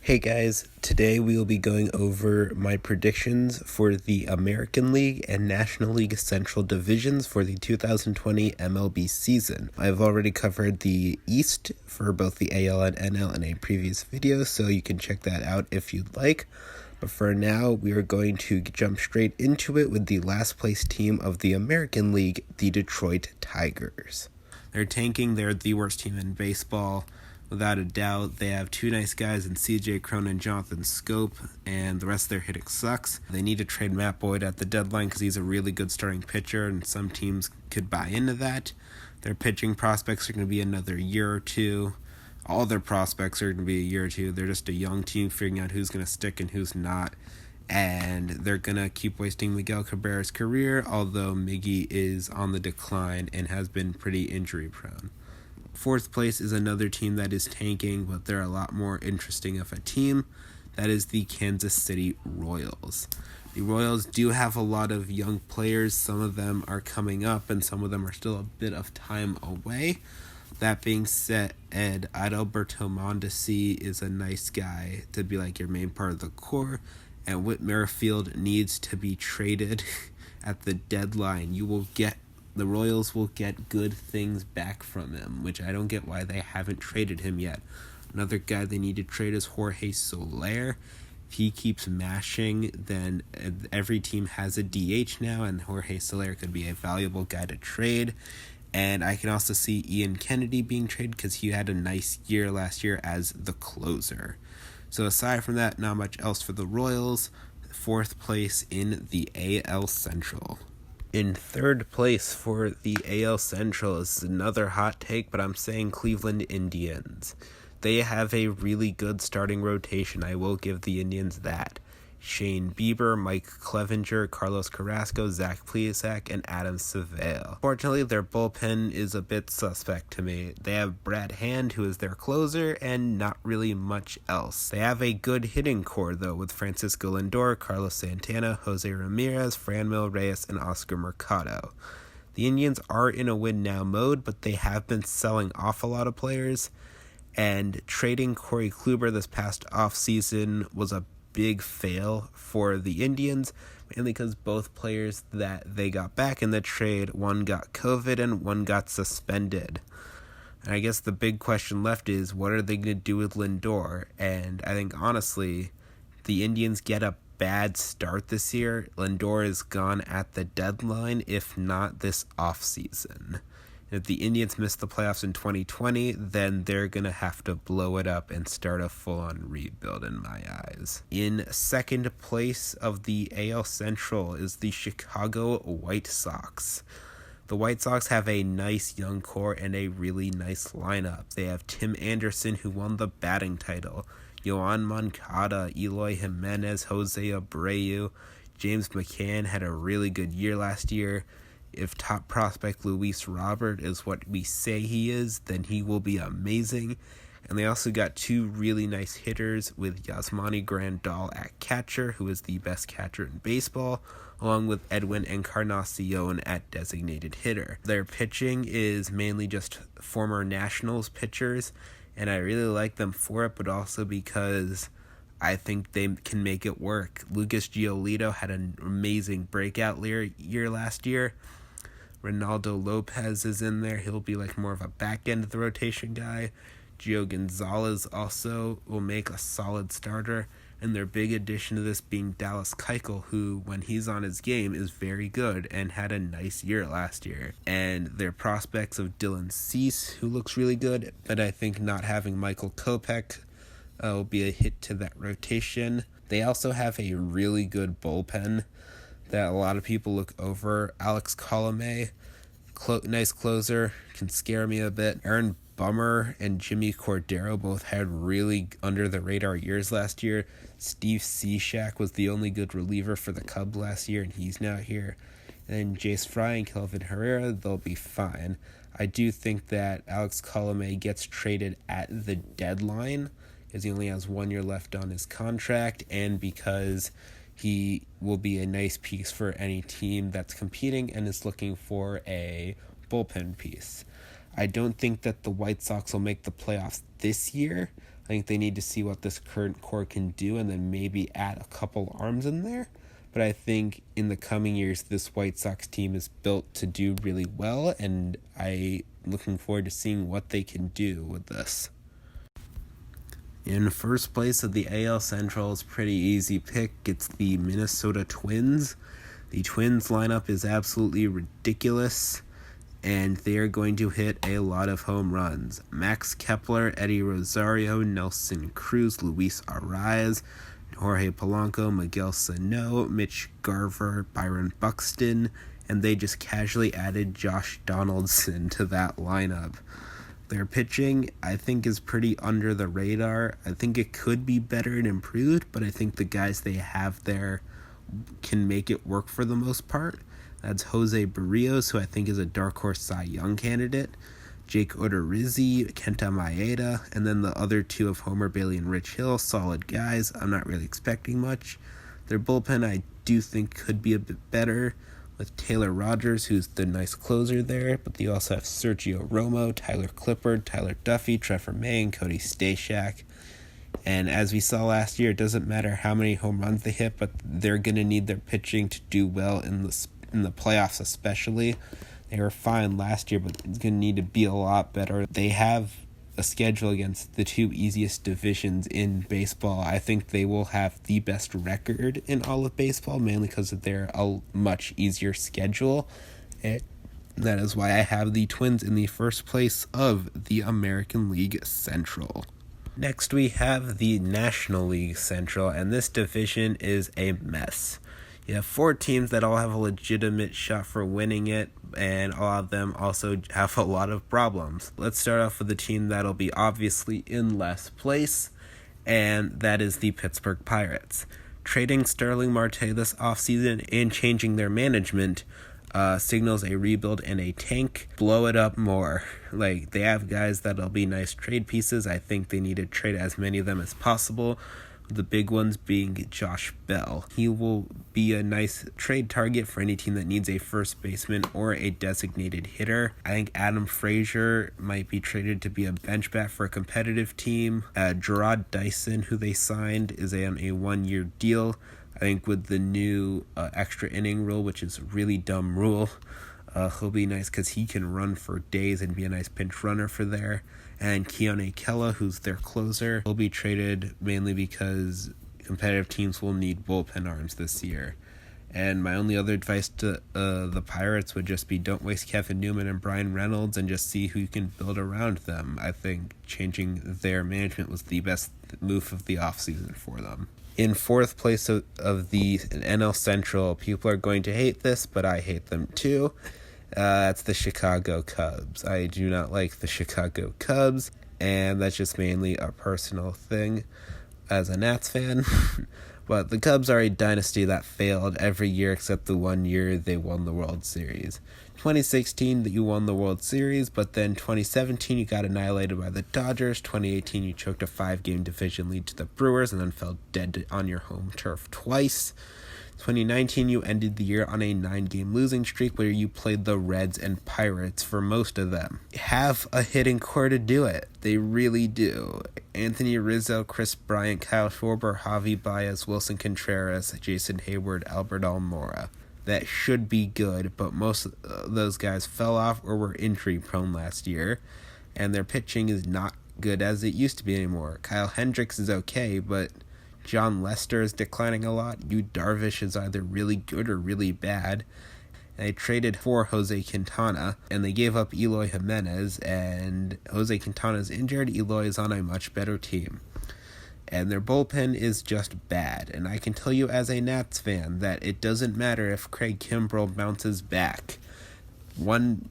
Hey guys, today we will be going over my predictions for the American League and National League Central Divisions for the 2020 MLB season. I've already covered the East for both the AL and NL in a previous video, so you can check that out if you'd like. But for now, we are going to jump straight into it with the last place team of the American League, the Detroit Tigers. They're tanking, they're the worst team in baseball. Without a doubt, they have two nice guys in CJ Cron and Jonathan Scope, and the rest of their hitting sucks. They need to trade Matt Boyd at the deadline because he's a really good starting pitcher, and some teams could buy into that. Their pitching prospects are going to be another year or two. All their prospects are going to be a year or two. They're just a young team figuring out who's going to stick and who's not. And they're going to keep wasting Miguel Cabrera's career, although Miggy is on the decline and has been pretty injury prone. Fourth place is another team that is tanking, but they're a lot more interesting of a team. That is the Kansas City Royals. The Royals do have a lot of young players. Some of them are coming up, and some of them are still a bit of time away. That being said, Adalberto Mondesi is a nice guy to be like your main part of the core, and Whit Merrifield needs to be traded at the deadline. The Royals will get good things back from him, which I don't get why they haven't traded him yet. Another guy they need to trade is Jorge Soler. If he keeps mashing, then every team has a DH now, and Jorge Soler could be a valuable guy to trade. And I can also see Ian Kennedy being traded because he had a nice year last year as the closer. So aside from that, not much else for the Royals. Fourth place in the AL Central. In third place for the AL Central is another hot take, but I'm saying Cleveland Indians. They have a really good starting rotation. I will give the Indians that. Shane Bieber, Mike Clevenger, Carlos Carrasco, Zach Plesac, and Adam Seville. Fortunately, their bullpen is a bit suspect to me. They have Brad Hand, who is their closer, and not really much else. They have a good hitting core, though, with Francisco Lindor, Carlos Santana, Jose Ramirez, Franmil Reyes, and Oscar Mercado. The Indians are in a win-now mode, but they have been selling off a lot of players, and trading Corey Kluber this past offseason was a big fail for the Indians, mainly because both players that they got back in the trade, one got COVID and one got suspended. And I guess the big question left is, what are they going to do with Lindor? And I think, honestly, the Indians get a bad start this year. Lindor is gone at the deadline, if not this offseason. If the Indians miss the playoffs in 2020, then they're going to have to blow it up and start a full-on rebuild in my eyes. In second place of the AL Central is the Chicago White Sox. The White Sox have a nice young core and a really nice lineup. They have Tim Anderson, who won the batting title, Yoan Moncada, Eloy Jimenez, Jose Abreu. James McCann had a really good year last year. If top prospect Luis Robert is what we say he is, then he will be amazing. And they also got two really nice hitters with Yasmani Grandal at catcher, who is the best catcher in baseball, along with Edwin Encarnacion at designated hitter. Their pitching is mainly just former Nationals pitchers, and I really like them for it, but also because I think they can make it work. Lucas Giolito had an amazing breakout year last year. Ronaldo Lopez is in there. He'll be like more of a back end of the rotation guy. Gio Gonzalez also will make a solid starter. And their big addition to this being Dallas Keuchel, who, when he's on his game, is very good and had a nice year last year. And their prospects of Dylan Cease, who looks really good, but I think not having Michael Kopech will be a hit to that rotation. They also have a really good bullpen that a lot of people look over. Alex Colomé, nice closer, can scare me a bit. Aaron Bummer and Jimmy Cordero both had really under-the-radar years last year. Steve Cishek was the only good reliever for the Cubs last year, and he's now here. And Jace Fry and Kelvin Herrera, they'll be fine. I do think that Alex Colomé gets traded at the deadline because he only has 1 year left on his contract, and because he will be a nice piece for any team that's competing and is looking for a bullpen piece. I don't think that the White Sox will make the playoffs this year, I think they need to see what this current core can do and then maybe add a couple arms in there. But I think in the coming years, this White Sox team is built to do really well, and I'm looking forward to seeing what they can do with this. In first place of the AL Central is pretty easy pick. It's the Minnesota Twins. The Twins lineup is absolutely ridiculous, and they are going to hit a lot of home runs. Max Kepler, Eddie Rosario, Nelson Cruz, Luis Arraez, Jorge Polanco, Miguel Sano, Mitch Garver, Byron Buxton, and they just casually added Josh Donaldson to that lineup. Their pitching, I think, is pretty under the radar. I think it could be better and improved, but I think the guys they have there can make it work for the most part. That's Jose Barrios, who I think is a dark horse Cy Young candidate, Jake Odorizzi, Kenta Maeda, and then the other two of Homer Bailey and Rich Hill, solid guys. I'm not really expecting much. Their bullpen I do think could be a bit better, with Taylor Rogers, who's the nice closer there, but they also have Sergio Romo, Tyler Clippard, Tyler Duffy, Trevor May, and Cody Stashak. And as we saw last year, it doesn't matter how many home runs they hit, but they're going to need their pitching to do well in the playoffs especially. They were fine last year, but it's going to need to be a lot better. They have a schedule against the two easiest divisions in baseball. I think they will have the best record in all of baseball, mainly because of their a much easier schedule. And that is why I have the Twins in the first place of the American League Central. Next, we have the National League Central, and this division is a mess. You have 4 teams that all have a legitimate shot for winning it, and all of them also have a lot of problems. Let's start off with the team that'll be obviously in last place, and that is the Pittsburgh Pirates. Trading Sterling Marte this offseason and changing their management signals a rebuild and a tank. Blow it up more. Like, they have guys that'll be nice trade pieces. I think they need to trade as many of them as possible. The big ones being Josh Bell. He will be a nice trade target for any team that needs a first baseman or a designated hitter. I think Adam Frazier might be traded to be a bench bat for a competitive team. Gerard Dyson, who they signed, is on a 1-year deal. I think with the new extra inning rule, which is a really dumb rule, he'll be nice because he can run for days and be a nice pinch runner for there. And Keone Kela, who's their closer, will be traded mainly because competitive teams will need bullpen arms this year. And my only other advice to the Pirates would just be don't waste Kevin Newman and Brian Reynolds and just see who you can build around them. I think changing their management was the best move of the offseason for them. In fourth place of the NL Central, people are going to hate this, but I hate them too. That's the Chicago Cubs. I do not like the Chicago Cubs, and that's just mainly a personal thing as a Nats fan. But the Cubs are a dynasty that failed every year except the 1 year they won the World Series. 2016, you won the World Series, but then 2017, you got annihilated by the Dodgers. 2018, you choked a 5-game division lead to the Brewers and then fell dead on your home turf twice. 2019, you ended the year on a 9-game losing streak where you played the Reds and Pirates for most of them. Have a hitting core to do it. They really do. Anthony Rizzo, Chris Bryant, Kyle Schwarber, Javi Baez, Wilson Contreras, Jason Hayward, Albert Almora. That should be good, but most of those guys fell off or were injury prone last year, and their pitching is not good as it used to be anymore. Kyle Hendricks is okay, but John Lester is declining a lot. Yu Darvish is either really good or really bad. And they traded for Jose Quintana, and they gave up Eloy Jimenez, and Jose Quintana's injured. Eloy is on a much better team. And their bullpen is just bad. And I can tell you as a Nats fan that it doesn't matter if Craig Kimbrell bounces back. One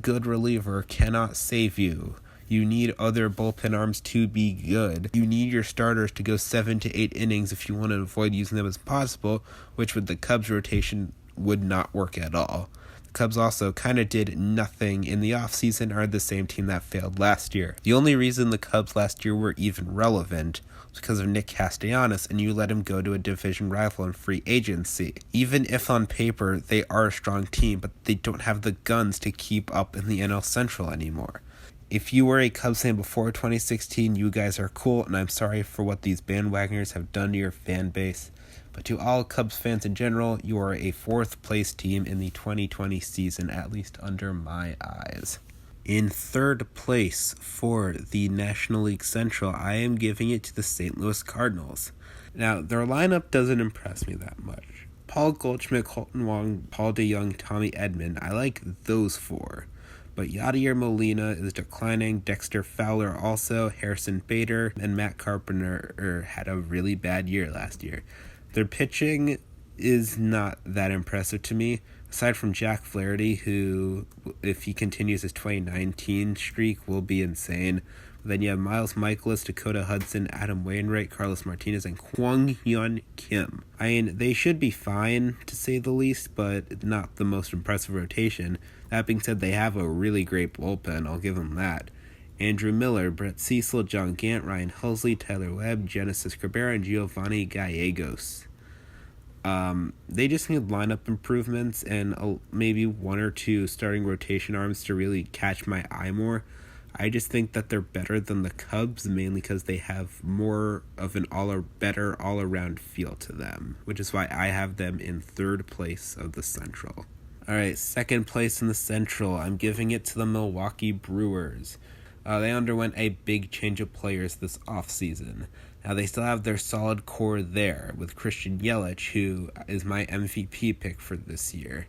good reliever cannot save you. You need other bullpen arms to be good. You need your starters to go 7 to 8 innings if you want to avoid using them as possible, which with the Cubs rotation would not work at all. The Cubs also kind of did nothing in the offseason, are the same team that failed last year. The only reason the Cubs last year were even relevant was because of Nick Castellanos, and you let him go to a division rival in free agency. Even if on paper they are a strong team, but they don't have the guns to keep up in the NL Central anymore. If you were a Cubs fan before 2016, you guys are cool, and I'm sorry for what these bandwagoners have done to your fan base. But to all Cubs fans in general, you are a fourth-place team in the 2020 season, at least under my eyes. In third place for the National League Central, I am giving it to the St. Louis Cardinals. Now, their lineup doesn't impress me that much. Paul Goldschmidt, Colton Wong, Paul DeYoung, Tommy Edman, I like those four. But Yadier Molina is declining, Dexter Fowler also, Harrison Bader, and Matt Carpenter had a really bad year last year. Their pitching is not that impressive to me, aside from Jack Flaherty, who, if he continues his 2019 streak, will be insane. Then you have Miles Michaelis, Dakota Hudson, Adam Wainwright, Carlos Martinez, and Kwang Hyun Kim. I mean, they should be fine, to say the least, but not the most impressive rotation. That being said, they have a really great bullpen, I'll give them that. Andrew Miller, Brett Cecil, John Gant, Ryan Helsley, Tyler Webb, Genesis Cabrera, and Giovanni Gallegos. They just need lineup improvements and maybe one or two starting rotation arms to really catch my eye more. I just think that they're better than the Cubs, mainly because they have more of an better all-around feel to them, which is why I have them in third place of the Central. Alright, second place in the Central, I'm giving it to the Milwaukee Brewers. They underwent a big change of players this offseason. Now, they still have their solid core there, with Christian Yelich, who is my MVP pick for this year.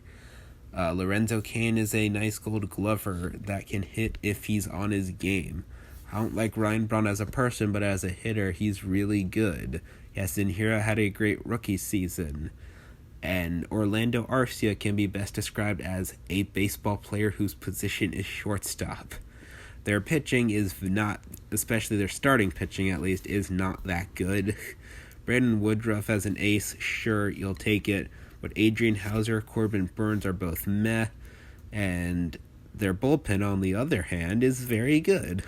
Lorenzo Cain is a nice gold glover that can hit if he's on his game. I don't like Ryan Braun as a person, but as a hitter, he's really good. Yes, Hira had a great rookie season. And Orlando Arcia can be best described as a baseball player whose position is shortstop. Their pitching is not, especially their starting pitching at least, is not that good. Brandon Woodruff as an ace, sure, you'll take it. But Adrian Hauser, Corbin Burns are both meh. And their bullpen, on the other hand, is very good.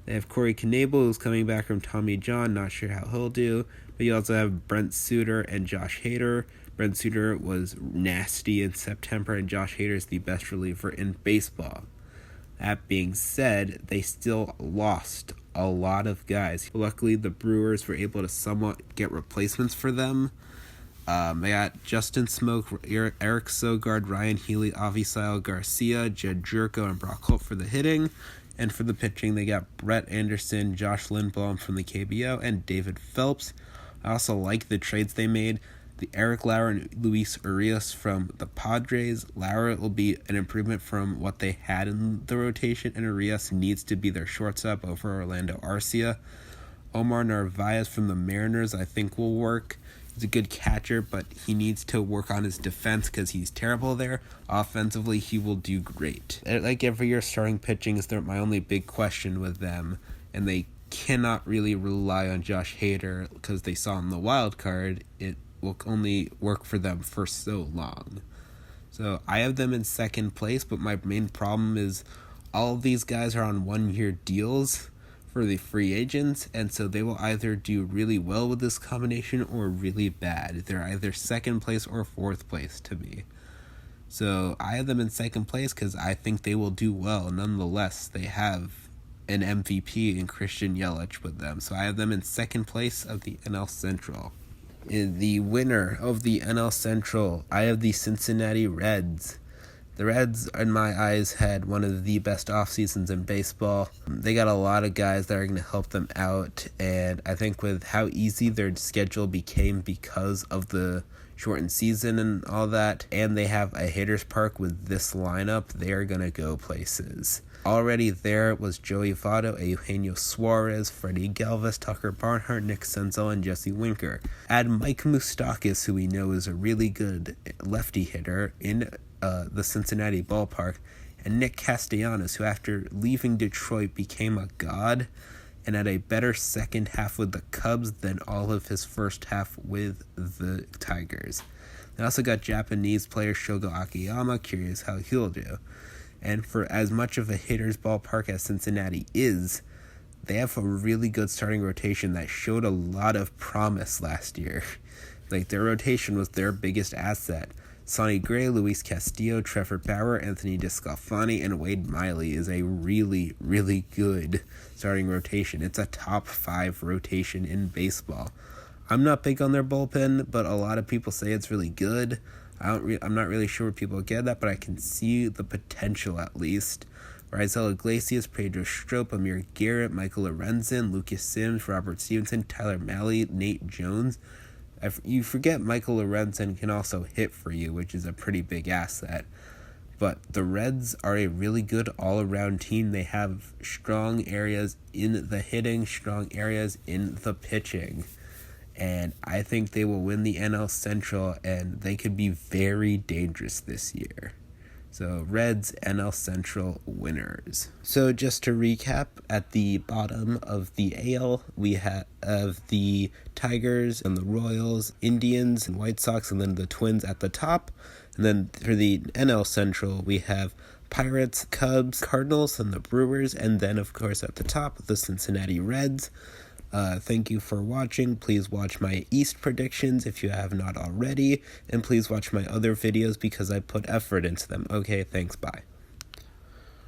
They have Corey Knebel, who's coming back from Tommy John, not sure how he'll do. But you also have Brent Suter and Josh Hader. Brent Suter was nasty in September, and Josh Hader is the best reliever in baseball. That being said, they still lost a lot of guys. Luckily, the Brewers were able to somewhat get replacements for them. They got Justin Smoke, Eric Sogard, Ryan Healy, Avisail Garcia, Jed Jerko, and Brock Holt for the hitting. And for the pitching, they got Brett Anderson, Josh Lindblom from the KBO, and David Phelps. I also like the trades they made. The Eric Lauer and Luis Urias from the Padres. Lauer will be an improvement from what they had in the rotation, and Urias needs to be their shortstop over Orlando Arcia. Omar Narvaez from the Mariners I think will work. He's a good catcher, but he needs to work on his defense because he's terrible there. Offensively, he will do great. Like every year, starting pitching is my only big question with them, and they cannot really rely on Josh Hader because they saw in the wild card it will only work for them for so long. So I have them in second place, but my main problem is all of these guys are on one-year deals for the free agents, and so they will either do really well with this combination or really bad. They're either second place or fourth place to me. So I have them in second place because I think they will do well. Nonetheless, they have an MVP in Christian Yelich with them. So I have them in second place of the NL Central. In the winner of the NL Central, I have the Cincinnati Reds. The Reds, in my eyes, had one of the best off seasons in baseball. They got a lot of guys that are going to help them out, and I think with how easy their schedule became because of the shortened season and all that, and they have a hitter's park with this lineup, they are going to go places. Already there was Joey Votto, Eugenio Suarez, Freddie Galvis, Tucker Barnhart, Nick Senzel, and Jesse Winker. Add Mike Moustakas, who we know is a really good lefty hitter in the Cincinnati ballpark, and Nick Castellanos, who after leaving Detroit became a god and had a better second half with the Cubs than all of his first half with the Tigers. They also got Japanese player Shogo Akiyama, curious how he'll do. And for as much of a hitter's ballpark as Cincinnati is, they have a really good starting rotation that showed a lot of promise last year. Like, their rotation was their biggest asset. Sonny Gray, Luis Castillo, Trevor Bauer, Anthony DeSclafani, and Wade Miley is a really, really good starting rotation. It's a top 5 rotation in baseball. I'm not big on their bullpen, but a lot of people say it's really good. I'm not really sure where people get that, but I can see the potential at least. Raisel Iglesias, Pedro Strop, Amir Garrett, Michael Lorenzen, Lucas Sims, Robert Stevenson, Tyler Mahle, Nate Jones. You forget Michael Lorenzen can also hit for you, which is a pretty big asset. But the Reds are a really good all-around team. They have strong areas in the hitting, strong areas in the pitching. And I think they will win the NL Central, and they could be very dangerous this year. So Reds, NL Central winners. So just to recap, at the bottom of the AL, we have the Tigers and the Royals, Indians and White Sox, and then the Twins at the top. And then for the NL Central, we have Pirates, Cubs, Cardinals, and the Brewers. And then, of course, at the top, the Cincinnati Reds. Thank you for watching. Please watch my East predictions if you have not already, and please watch my other videos because I put effort into them. Okay, thanks, bye.